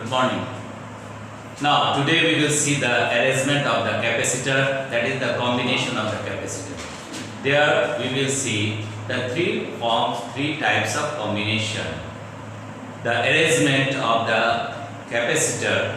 Good morning. Now today we will see the arrangement of the capacitor, that is the combination of the capacitor. There we will see the three types of combination. The arrangement of the capacitor,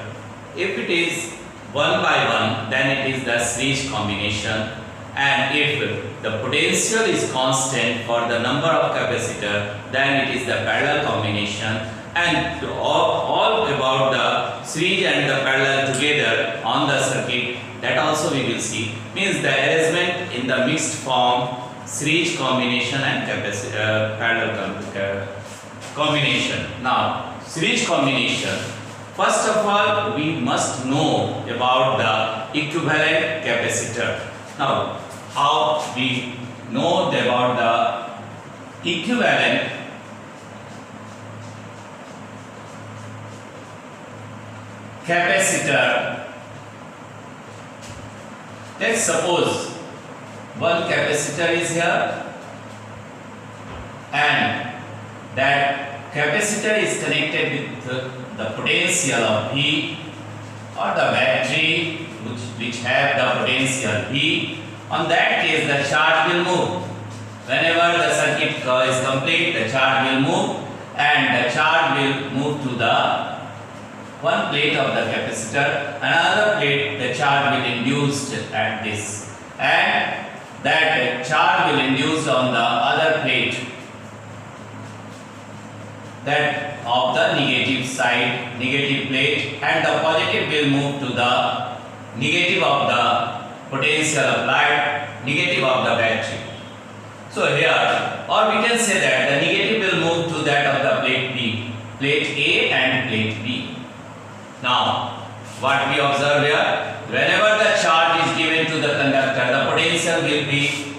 if it is one by one, then it is the series combination, and if the potential is constant for the number of capacitor, then it is the parallel combination. And all about the series and the parallel together on the circuit, that also we will see, means the arrangement in the mixed form, series combination and parallel combination. Now series combination, first of all we must know about the equivalent capacitor. Now how we know about the equivalent capacitor? Let's suppose one capacitor is here and that capacitor is connected with the potential of V, or the battery which have the potential V. On that case the charge will move. Whenever the circuit is complete, the charge will move, and the charge will move to the one plate of the capacitor, another plate the charge will induced at this, and that charge will induced on the other plate, that of the negative side, negative plate, and the positive will move to the negative of the potential applied, negative of the battery. So here, or we can say that the negative will move to that of the plate B, plate A and plate B. Now, what we observe here, whenever the charge is given to the conductor, the potential will increase,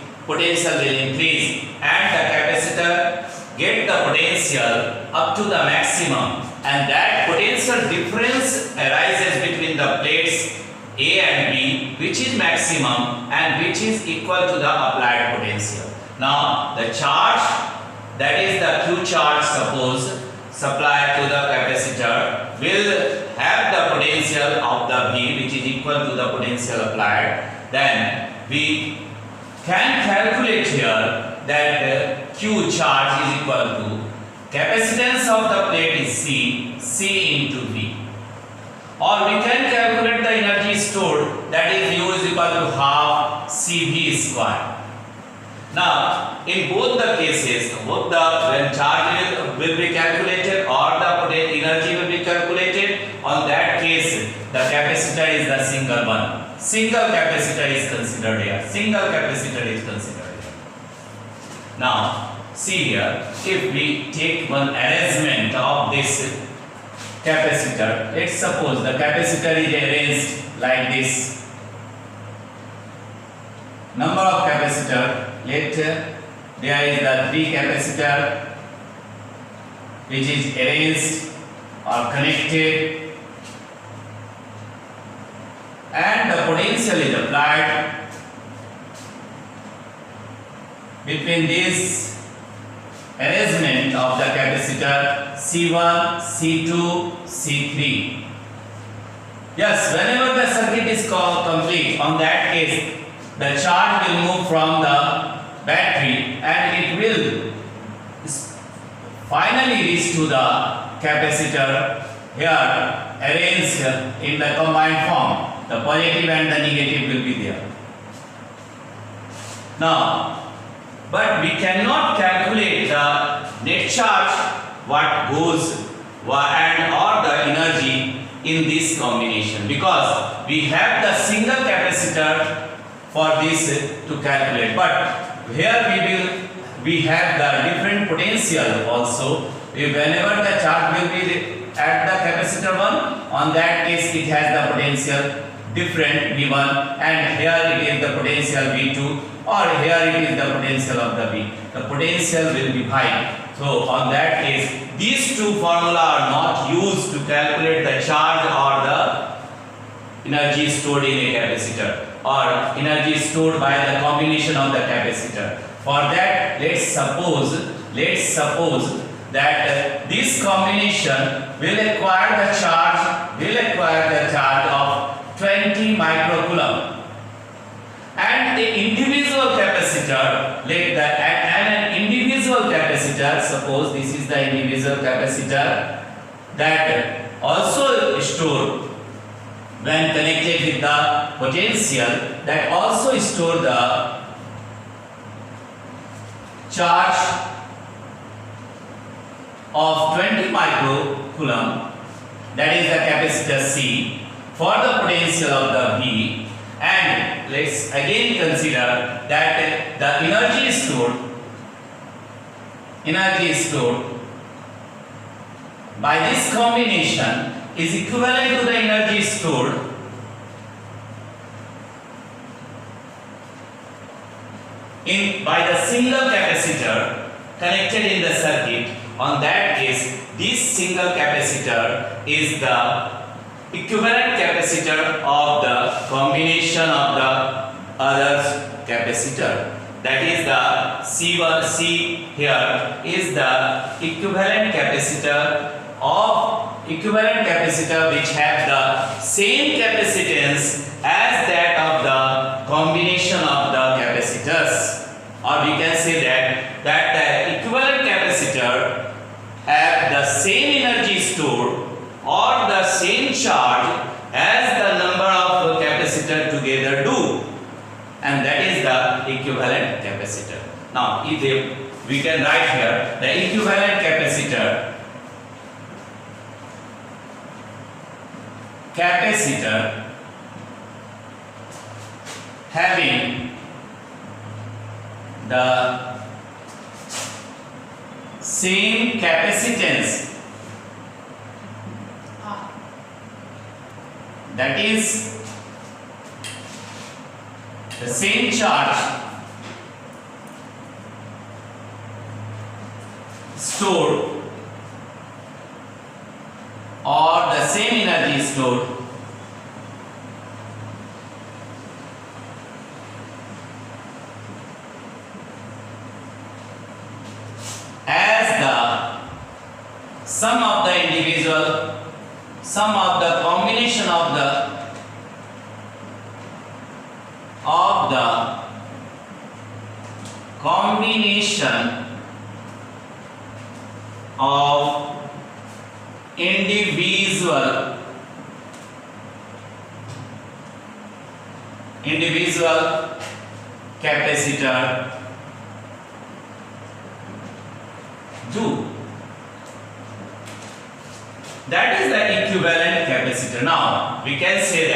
and the capacitor get the potential up to the maximum, and that potential difference arises between the plates A and B, which is maximum and which is equal to the applied potential. Now, the charge, that is the Q charge, suppose supplied to the capacitor, will have the potential of the V, which is equal to the potential applied. Then we can calculate here that Q charge is equal to capacitance of the plate is C into V. Or we can calculate the energy stored, that is U is equal to half CV square. Now, in both the cases, when charge will be calculated or the energy will be calculated, on that case the capacitor is the single one. Single capacitor is considered here. Single capacitor is considered here. Now, see here, if we take one arrangement of this capacitor, let's suppose the capacitor is arranged like this. Number of capacitor, let there is the 3 capacitor which is arranged or connected, and the potential is applied between this arrangement of the capacitor C1, C2, C3. Yes, whenever the circuit is complete, on that case the charge will move from the battery and it will finally reach to the capacitor, here arranged in the combined form. The positive and the negative will be there. Now, but we cannot calculate the net charge, what goes and or the energy in this combination, because we have the single capacitor for this to calculate. But here we have the different potential also. Whenever the charge will be at the capacitor 1, on that case it has the potential different V1, and here it is the potential V2, or here it is the potential of the V. The potential will be high. So on that case, these two formula are not used to calculate the charge or the energy stored in a capacitor, or energy stored by the combination of the capacitor. For that, let's suppose that this combination will acquire the charge will acquire the charge of 20 microcoulomb. And the individual capacitor, an individual capacitor, suppose this is the individual capacitor that also store when connected with the potential, that also store the charge of 20 microcoulomb, that is the capacitor C, for the potential of the V. And let's again consider that the energy stored by this combination is equivalent to the energy stored by the single capacitor connected in the circuit. On that case, this single capacitor is the equivalent capacitor of the combination of the other capacitor. That is the C1, C here is the equivalent capacitor which have the same capacitance as that of the combination of the capacitors. Or we can say that the equivalent capacitor have the same energy stored or the same charge as the number of capacitor together do, and that is the equivalent capacitor. Now if we can write here the equivalent capacitor having the same capacitance, that is the same charge stored or the same energy stored as the sum of the combination of the combination of individual capacitor do. That is the equivalent capacitor. Now we can say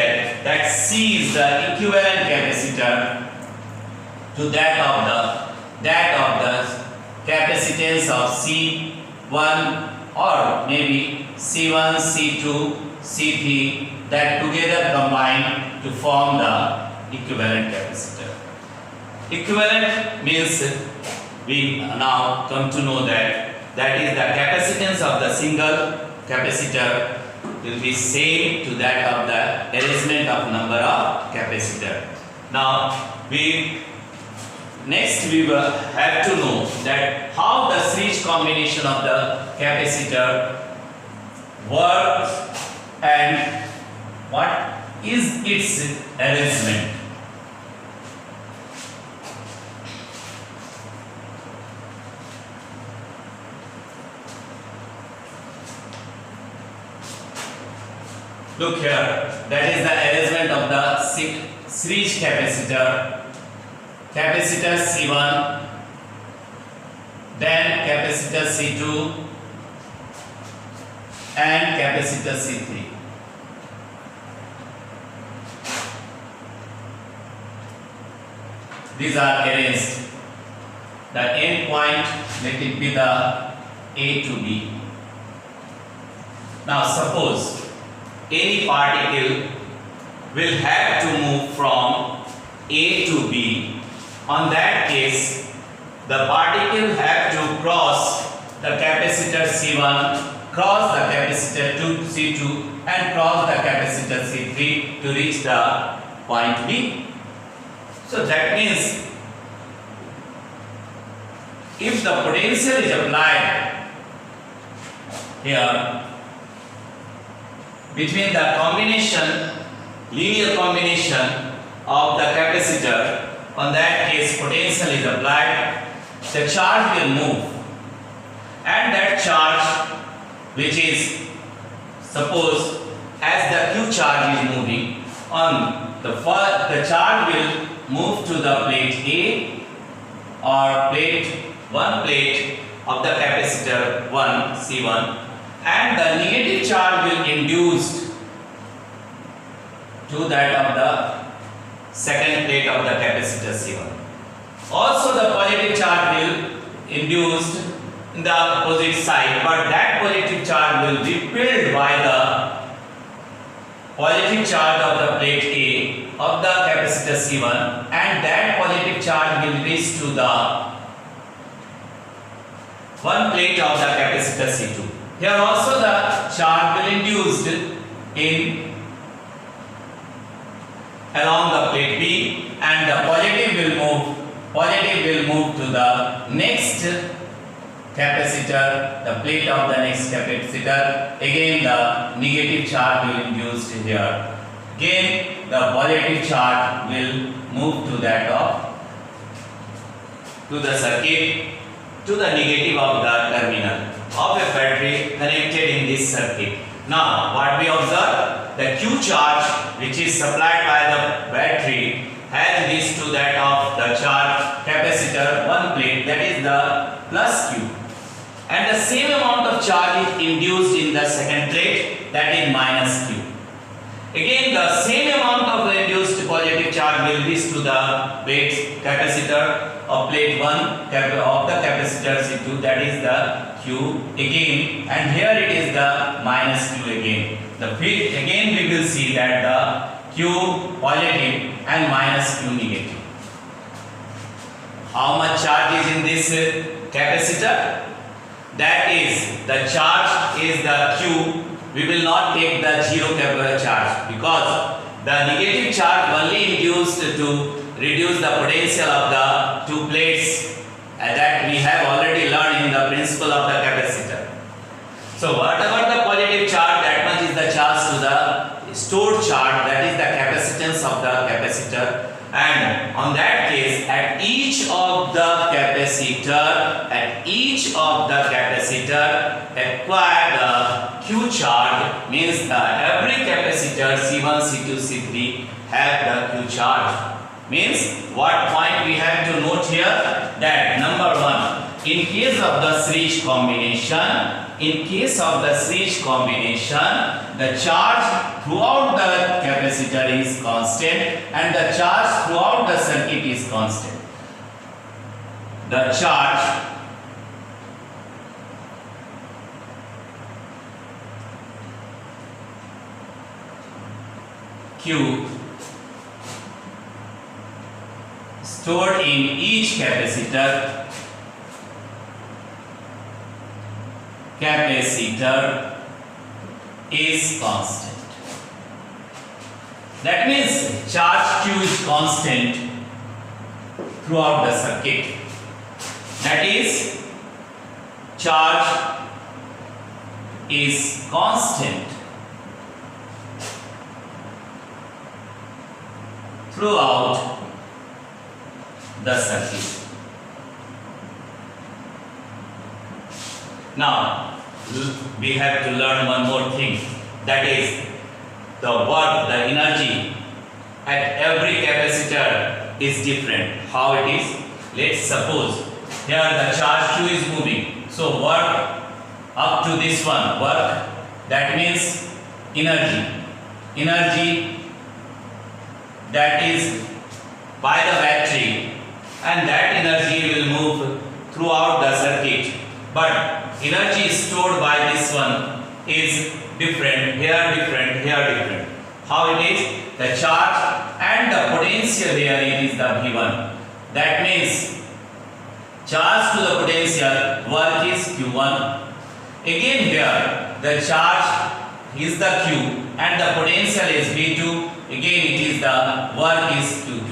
that C is the equivalent capacitor to that of the capacitance of C1 or maybe C1, C2, C3 that together combine to form the equivalent capacitor. Equivalent means we now come to know that is the capacitance of the single capacitor will be same to that of the arrangement of number of capacitor. Now next we will have to know that how the series combination of the capacitor works and what is its arrangement. Look here, that is the arrangement of the series capacitor C1, then capacitor C2 and capacitor C3. These are arranged. The end point, let it be the A to B. Now suppose any particle will have to move from A to B. On that case, the particle have to cross the capacitor C1, cross the capacitor C2 and cross the capacitor C3 to reach the point B. So that means if the potential is applied here, between the combination, linear combination of the capacitor, on that case potential is applied, the charge will move, and that charge, which is, suppose as the Q charge is moving on the charge will move to the plate A or one plate of the capacitor 1 C1, and the negative charge will induced to that of the second plate of the capacitor C1. Also the positive charge will induced in the opposite side, but that positive charge will be repelled by the positive charge of the plate A of the capacitor C1, and that positive charge will reach to the one plate of the capacitor C2. Here also the charge will induced in along the plate B, and the positive will move to the next capacitor, the plate of the next capacitor. Again the negative charge will induced here. Again the positive charge will move to that of to the circuit, to the negative of the terminal of a battery connected in this circuit. Now what we observe, the Q charge which is supplied by the battery has reached to that of the charge capacitor one plate, that is the plus Q, and the same amount of charge is induced in the second plate, that is minus Q. Again the same amount of induced positive charge will reach to the plate capacitor of plate 1 of the capacitor C2, that is the Q again, and here it is the minus Q again. Again we will see that the Q positive and minus Q negative. How much charge is in this capacitor? That is, the charge is the Q. We will not take the zero charge, because the negative charge only induced to reduce the potential of the two plates that we have already learned in the principle of the capacitor. So whatever the positive charge, that much is the charge to the stored charge, that is the capacitance of the capacitor, and on that case at each of the capacitor acquire the Q charge, means the every capacitor C1, C2, C3 have the Q charge. Means what point we have to note here, that number 1, in case of the series combination, the charge throughout the capacitor is constant and the charge throughout the circuit is constant. The charge Q stored in each capacitor is constant. That means charge Q is constant throughout the circuit. That is, charge is constant throughout the circuit. Now we have to learn one more thing, that is the work, the energy at every capacitor is different. How it is? Let's suppose here the charge Q is moving, so work up to this one, work, that means energy that is by the battery, and that energy will move throughout the circuit, but energy stored by this one is different, here different. How it is? The charge and the potential here, it is the V1. That means charge to the potential, work is Q1. Again here the charge is the Q and the potential is V2. Again it is the work is Q2.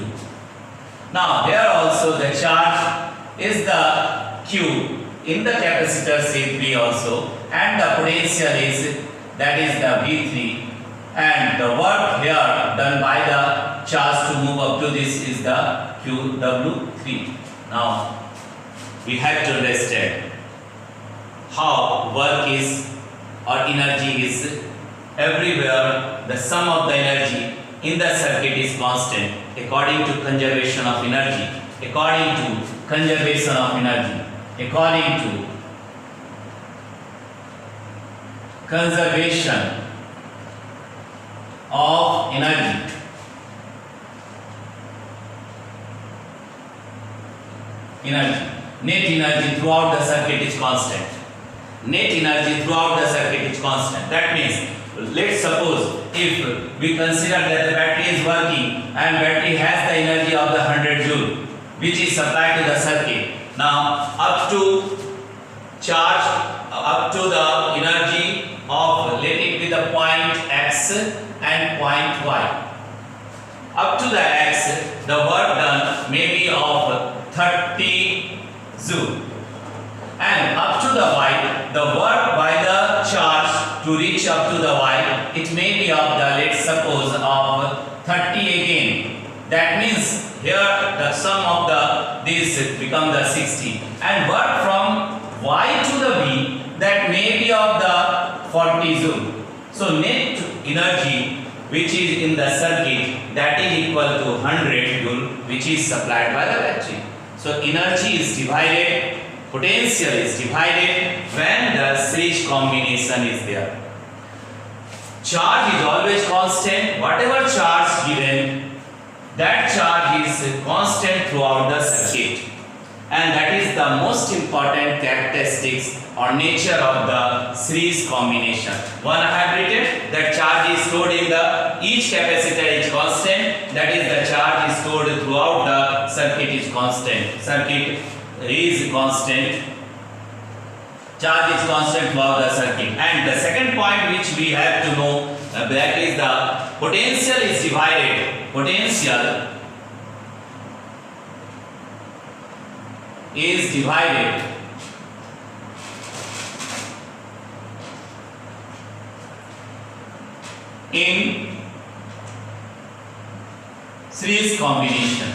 Now here also the charge is the Q in the capacitor C3 also, and the potential is, that is the V3. and the work here done by the charge to move up to this is the QW3. Now we have to understand how work is or energy is everywhere. The sum of the energy in the circuit is constant according to conservation of energy. According to conservation of energy. According to conservation of energy. Net energy throughout the circuit is constant. Net energy throughout the circuit is constant. That means, let's suppose if we consider that the battery is working and battery has the energy of the 100 joule which is supplied to the circuit. Now up to charge, up to the energy of, let it be the point X and point Y. Up to the X, the work done may be of 30 joule, and up to the Y, the work by the charge to reach up to the Y, it may be of the, let's suppose, of 30 again. That means here the sum of the this become the 60, and work from Y to the B, that may be of the 40 joule. So net energy which is in the circuit, that is equal to 100 joule which is supplied by the battery. So energy is divided, potential is divided when the series combination is there. Charge is always constant. Whatever charge given, that charge is constant throughout the circuit, and that is the most important characteristics or nature of the series combination. One I have written that charge is stored in the each capacitor is constant, that is the charge is stored throughout the circuit is constant. Circuit is constant. Charge is constant throughout the circuit. And the second point which we have to know, that is the potential is divided. Potential is divided in series combination.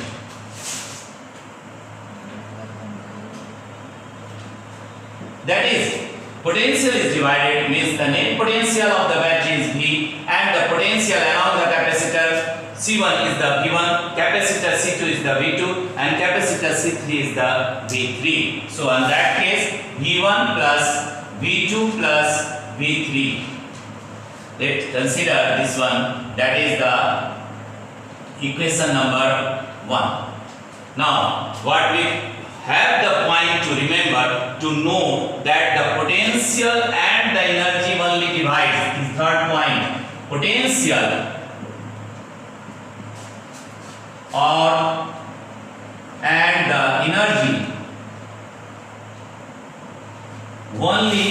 That is, potential is divided means the net potential of the battery is V, and the potential along the capacitor C1 is the V1, capacitor C2 is the V2, and capacitor C3 is the V3. So in that case, V1 plus V2 plus V3. Let's consider this one, that is the equation number 1. Now, what we have the point to remember, to know that the potential and the energy only divides. This third point, potential and the energy only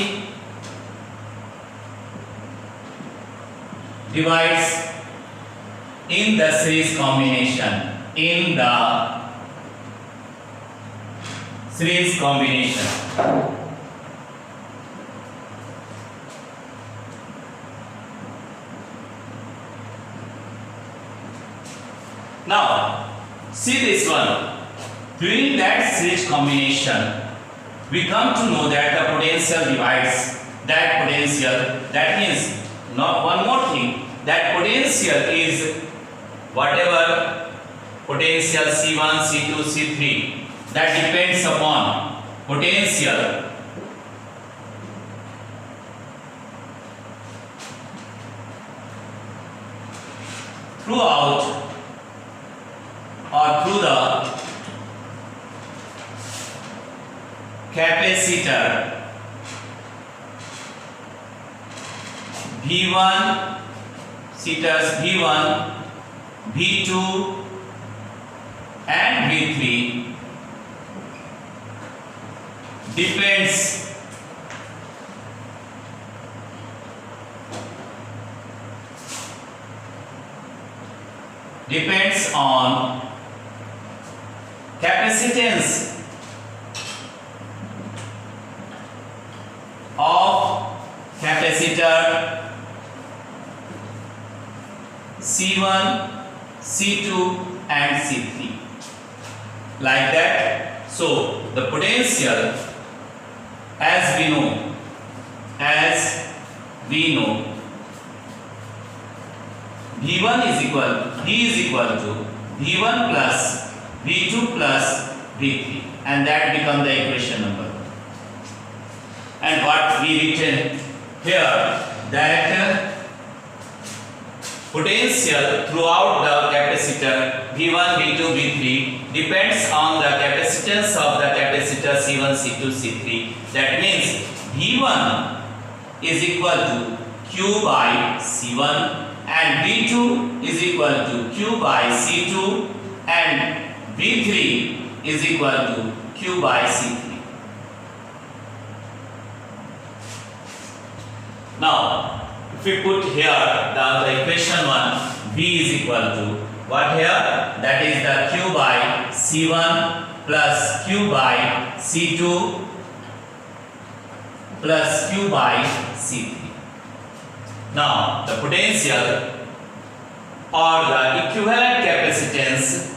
divides in the series combination. In the series combination. Now, see this one. During that series combination, we come to know that the potential divides that potential. That means, not one more thing, that potential is whatever potential C1, C2, C3, that depends upon potential throughout or through the capacitor V1, capacitors V1, V2 and V3 depends on capacitance of capacitor C1, C2 and C3 like that. So the potential as we know V1 is equal to V1 plus V2 plus V3 and that become the equation number 1. And what we written here that potential throughout the capacitor V1, V2, V3 depends on the capacitance of the capacitor C1, C2, C3. That means V1 is equal to Q by C1 and V2 is equal to Q by C2 and V3 is equal to Q by C3. Now if we put here the equation 1, V is equal to what here? That is the Q by C1 plus Q by C2 plus Q by C3. Now the potential or the equivalent capacitance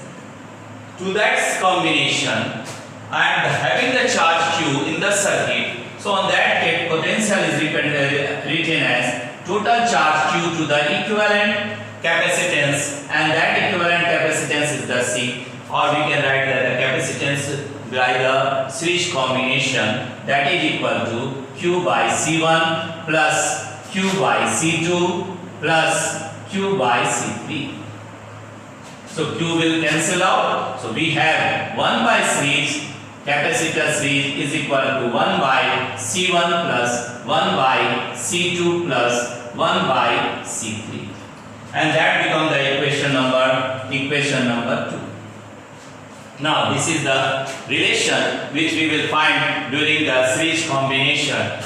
to that combination and having the charge Q in the circuit. So on that case potential is written as total charge Q to the equivalent capacitance and that equivalent capacitance is the C, or we can write that the capacitance by the series combination that is equal to Q by C1 plus Q by C2 plus Q by C3. So Q will cancel out. So we have 1 by series capacitor series is equal to 1 by C1 plus 1 by C2 plus 1 by C3 and that becomes the equation number 2. Now this is the relation which we will find during the series combination.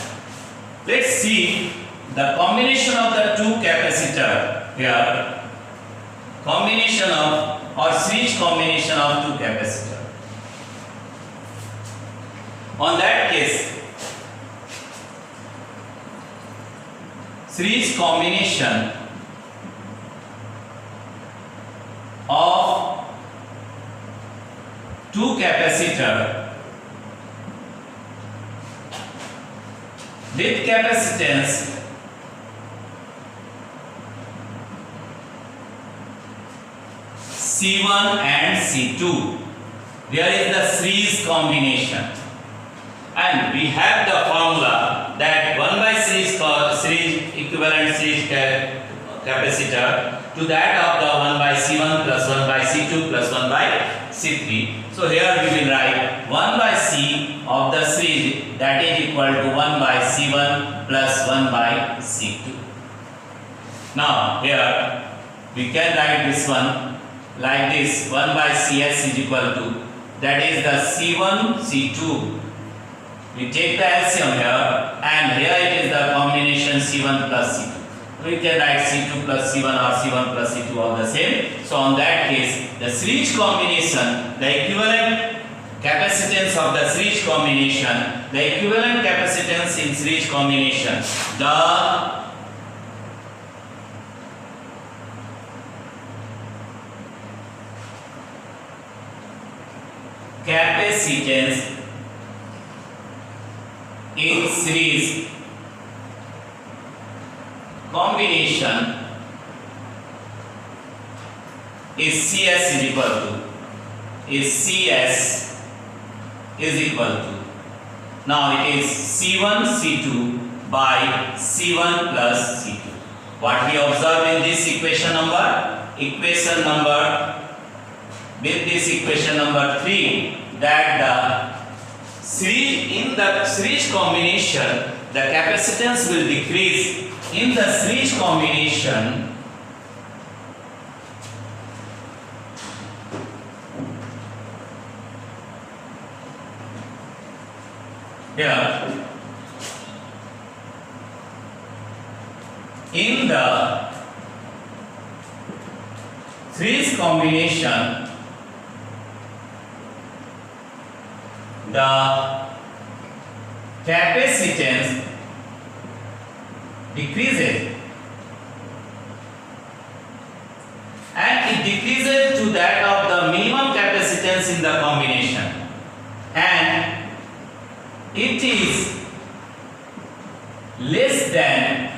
Let's see the combination of the two capacitor here, combination of or series combination of two capacitor. On that case series combination of two capacitor with capacitance C1 and C2. There is the series combination and we have the formula that 1 by series equivalent series capacitor to that of the 1 by C1 plus 1 by C2 plus 1 by C3. So here we will write 1 by C of the series that is equal to 1 by C1 plus 1 by C2. Now here we can write this one like this, 1 by Cs is equal to that is the C1 C2. We take the LCM here and here it is the combination C1 plus C2. We can write C2 plus C1 or C1 plus C2 all the same. So on that case the series combination, the equivalent capacitance of the series combination, the equivalent capacitance in series combination, the capacitance in series combination is CS is equal to now it is C1 C2 by C1 plus C2. What we observe in this equation number with this equation number 3 that in the series combination the capacitance will decrease in the series combination here in the series combination the capacitance decreases it decreases to that of the minimum capacitance in the combination, and it is less than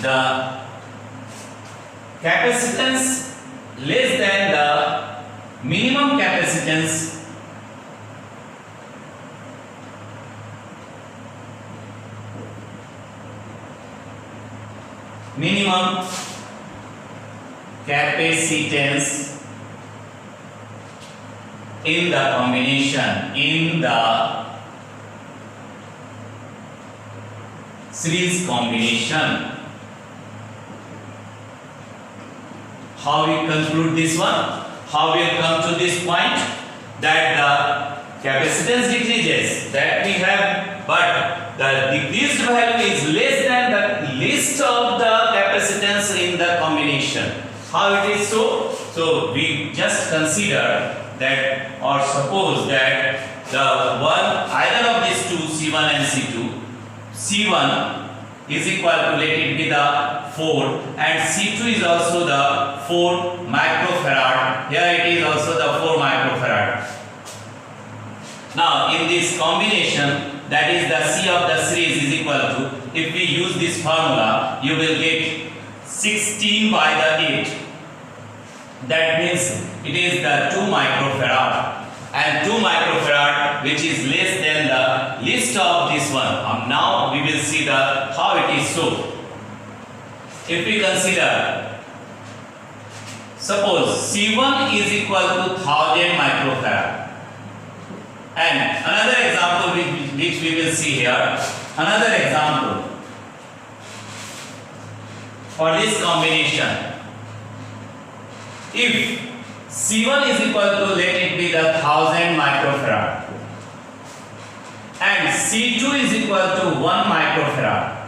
the capacitance, less than the minimum capacitance minimum capacitance in the combination, in the series combination. How we conclude this one? How we come to this point that the capacitance decreases, that we have, but the decreased value is less than the least of the capacitance in the combination. How it is so? So we just consider that, or suppose that the one, either of these two, C1 and C2, C1 is equal to, let it be the 4, and C2 is also the 4 microfarad. Here it is also the 4 microfarad. Now in this combination, that is the C of the series is equal to, if we use this formula, you will get 16 by the 8. That means it is the 2 microfarad, and 2 microfarad which is less than the least of this one. Now we will see the how it is so. If we consider, suppose C1 is equal to 1000 microfarad, and another example which we will see here, another example for this combination. If C1 is equal to, let it be the 1000 microfarad, and C2 is equal to 1 microfarad.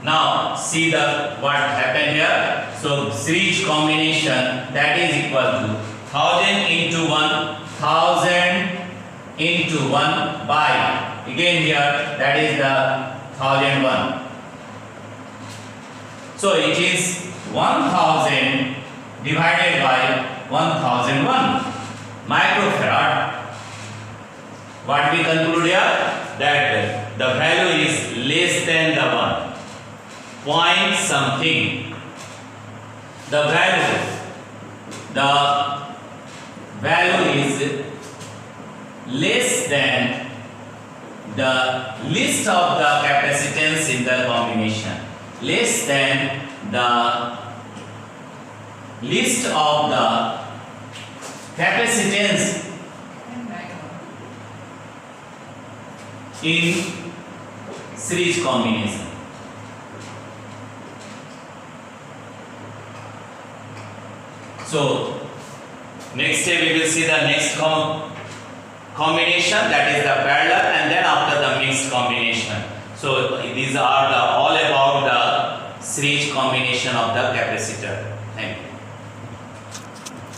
Now see the what happened here. So series combination, that is equal to 1000 into 1, 1000 into 1 by, again here that is the 1001. So it is 1000 divided by 1001 microfarad. What we conclude here? That the value is less than the 1. Point something. The value is less than the least of the capacitance in the combination. Less than the least of the capacitance in series combination. So next day we will see the next combination, that is the parallel, and then after the mixed combination. So these are all about the series combination of the capacitor.